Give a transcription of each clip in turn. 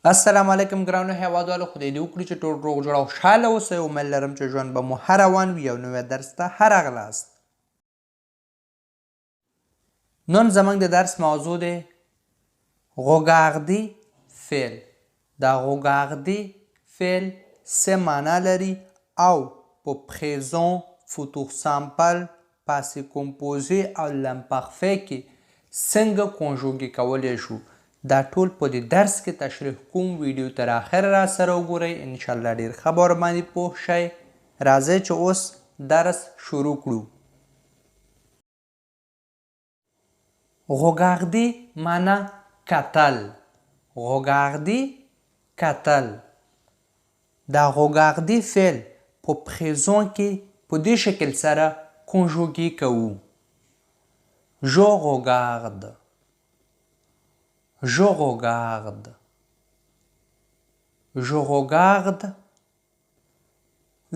السلام علیکم ګرانو هیوادوالو، خدای دې وکړي چې ټول روغ جوړ او خوشحاله اوسئ. امید لرم چې ژوند به مو ښه روان وي او نوی درس ته ښه راغلاست. نن زموږ د درس موضوع دی regarder فعل. دا regarder فعل سه معنا لري او په présent، futur simple، passé composé او l'imparfait کې څنګه کنجوګې کولی شو، دا ټول په دې درس کې تشریح کوم. ویډیو تر اخره را سره وګورئ، انشاءالله ډیر خبر باندې پوه شئ. راځئ چې اوس درس شروع کړو. regarder معنا کتل. regarder کتل. دا regarder فعل په présent کې په دې شکل سره کنجوګې کوو. je regarde. Je regarde. Je regarde.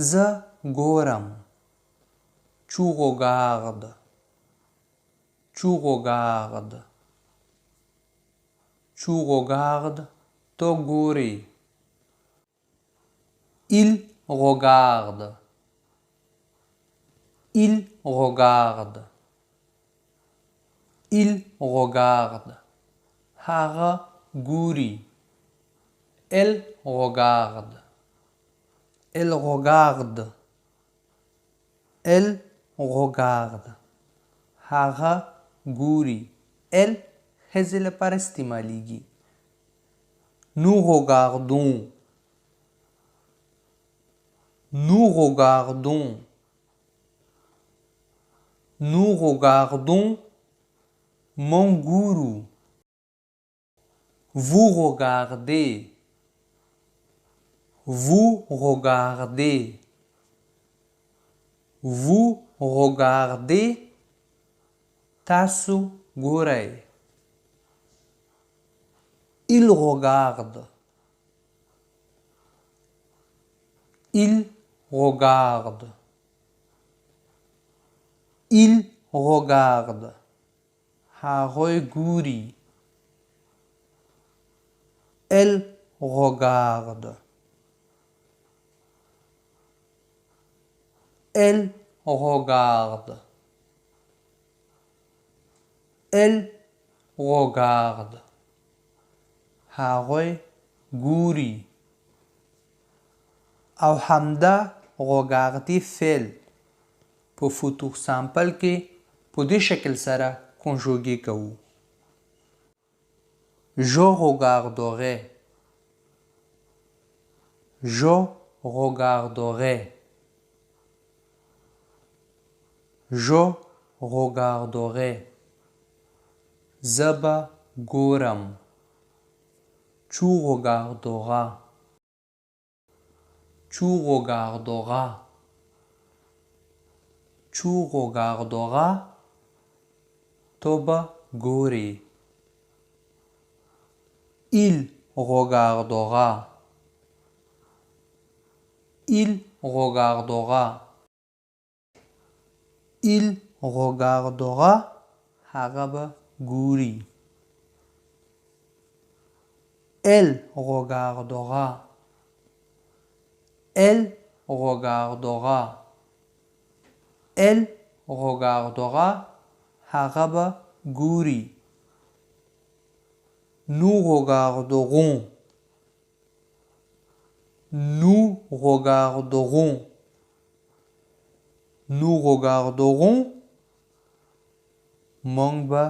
زه ګورم. Tu regardes. Tu regardes. Tu regardes. تو ګورې. Il regarde. Il regarde. Il regarde. هغه ګوري. Elle regarde. Elle regarde. Elle regarde. هغه ګوري. Elle ښځې لپاره استعمالیږي. Nous regardons. Nous regardons. Nous regardons. موږ ګورو. Vous regardez. Vous regardez. Vous regardez. تاسو ګورئ. Il regarde. Il regarde. Il regarde. هغوی ګوري. Elle regarde. Elle regarde. Elle regarde. هغوی ګوري. او همدا regarder فعل په futur simple کې په دې شکل سره کنجوګې کوو. Je regarderai. Je regarderai. Je regarderai. زه به ګورم. Tu regarderas. Tu regarderas. Tu regarderas. تو به ګورې. Il regardera. Il regardera. Il regardera. هغه به ګوري. Elle regardera. Elle regardera. Elle regardera. هغه به ګوري. Nous regarderons. Nous regarderons. Nous regarderons. موږ به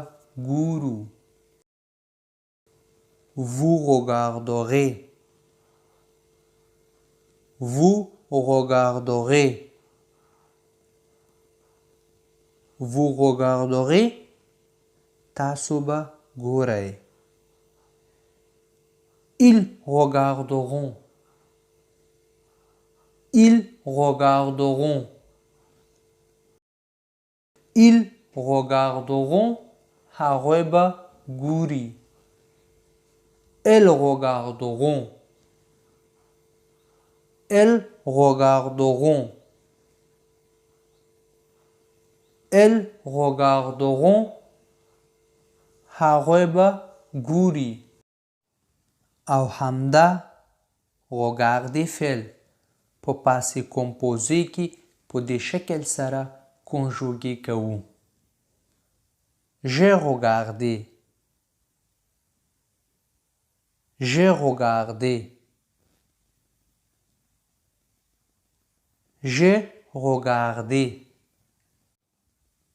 ګورو. Vous regarderez. Vous regarderez. Vous regarderez. تاسو به ګورئ. Ils regarderont. Ils regarderont. Ils regarderont. هغوی به ګوري. Elles regarderont. Elles regarderont. Elles regarderont. هغوی به ګوري. او همدا regarder فعل په passé composé کې په دې شکل سره conjugué کوو. J'ai regardé. J'ai regardé. J'ai regardé.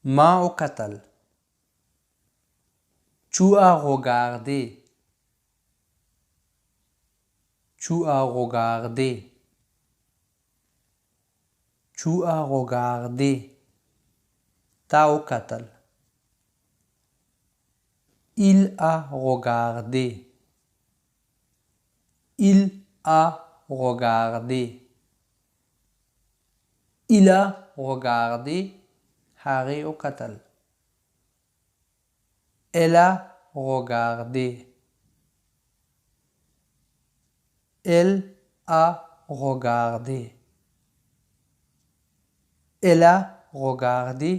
ما وکتل. Tu as regardé. Tu as regardé. Tu as regardé. تا وکتل. Il a regardé. Il a regardé. Il a regardé. هغې وکتل. Elle a regardé. Elle a regardé. Elle a regardé.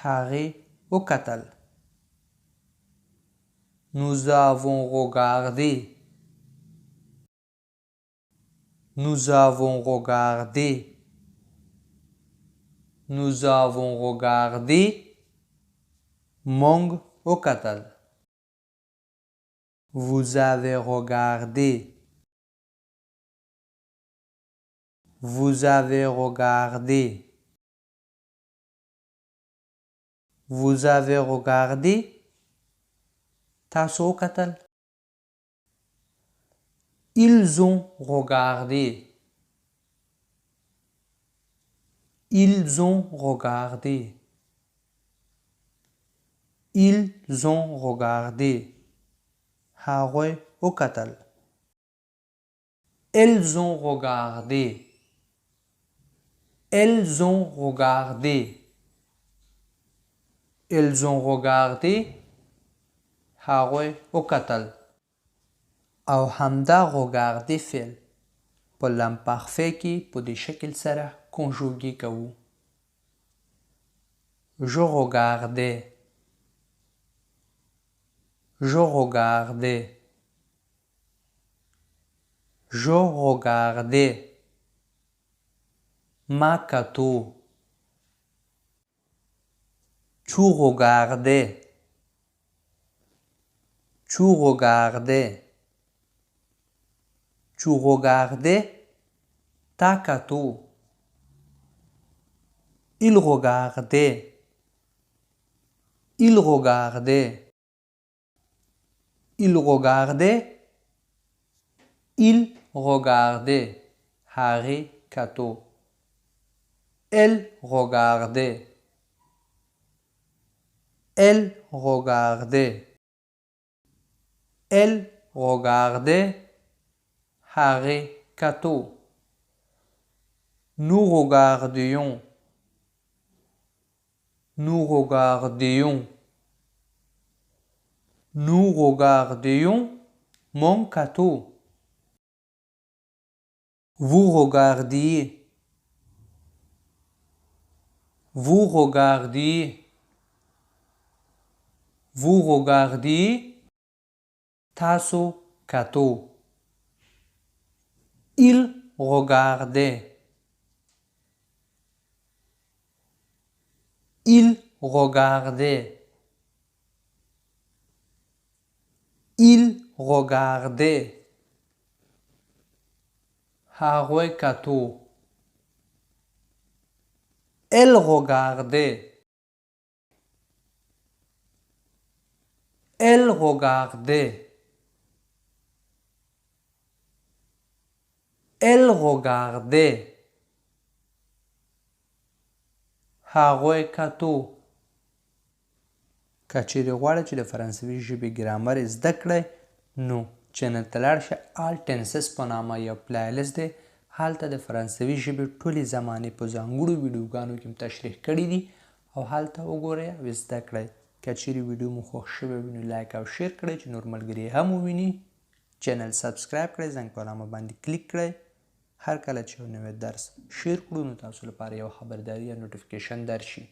هغې وکتل. Nous avons regardé. Nous avons regardé. Nous avons regardé. مونږ وکتل. Vous avez regardé. Vous avez regardé. Vous avez regardé. تاسو وکتل. Ils ont regardé. Ils ont regardé. Ils ont regardé. هغوی وکتل. Elles ont regardé. Elles ont regardé. Elles ont regardé. هغوی وکتل. او همدا regarder فعل په l'imparfait کې په دې شکل سره conjugué کوو. Je regardais. Je regardais. Je regardais. ما کتو. Tu regardais. Tu regardais. Tu regardais. تا کتو. Il regardait. Il regardait. Il regardait. Il regardait. هغې کتو. Elle regardait. Elle regardait. Elle regardait. هغې کتو. Nous regardions. Nous regardions. Nous regardions. مونږ کتو. Vous regardiez. Vous regardiez. Vous regardiez. تاسو کتو. Il regardait. Il regardait. Il regardait. هغوی کتو. Elle regardait. Elle regardait. Elle regardait. هغوی کتو. که چیرې غواړئ چې د فرانسوي ژبې ګرامر زده کړئ نو چینل ته لاړ شئ. آل ټینسز په نامه یو پلایلیست دی. هلته د فرانسوي ژبې ټولې زمانې په ځانګړو ویډیوګانو کې تشریح کړي دي او هلته وګورئ او زده کړئ. که چیرې ویډیو مو خوښ شوی وي نو لایک او شیر کړئ چې نور ملګري هم وویني. چینل سبسکرایب کړئ، زنګ په علامه باندې کلیک کړئ. هر کله چې یو نوی درس شیر کړو نو تاسو لپاره یو خبرداری یا نوټیفیکیشن درشي.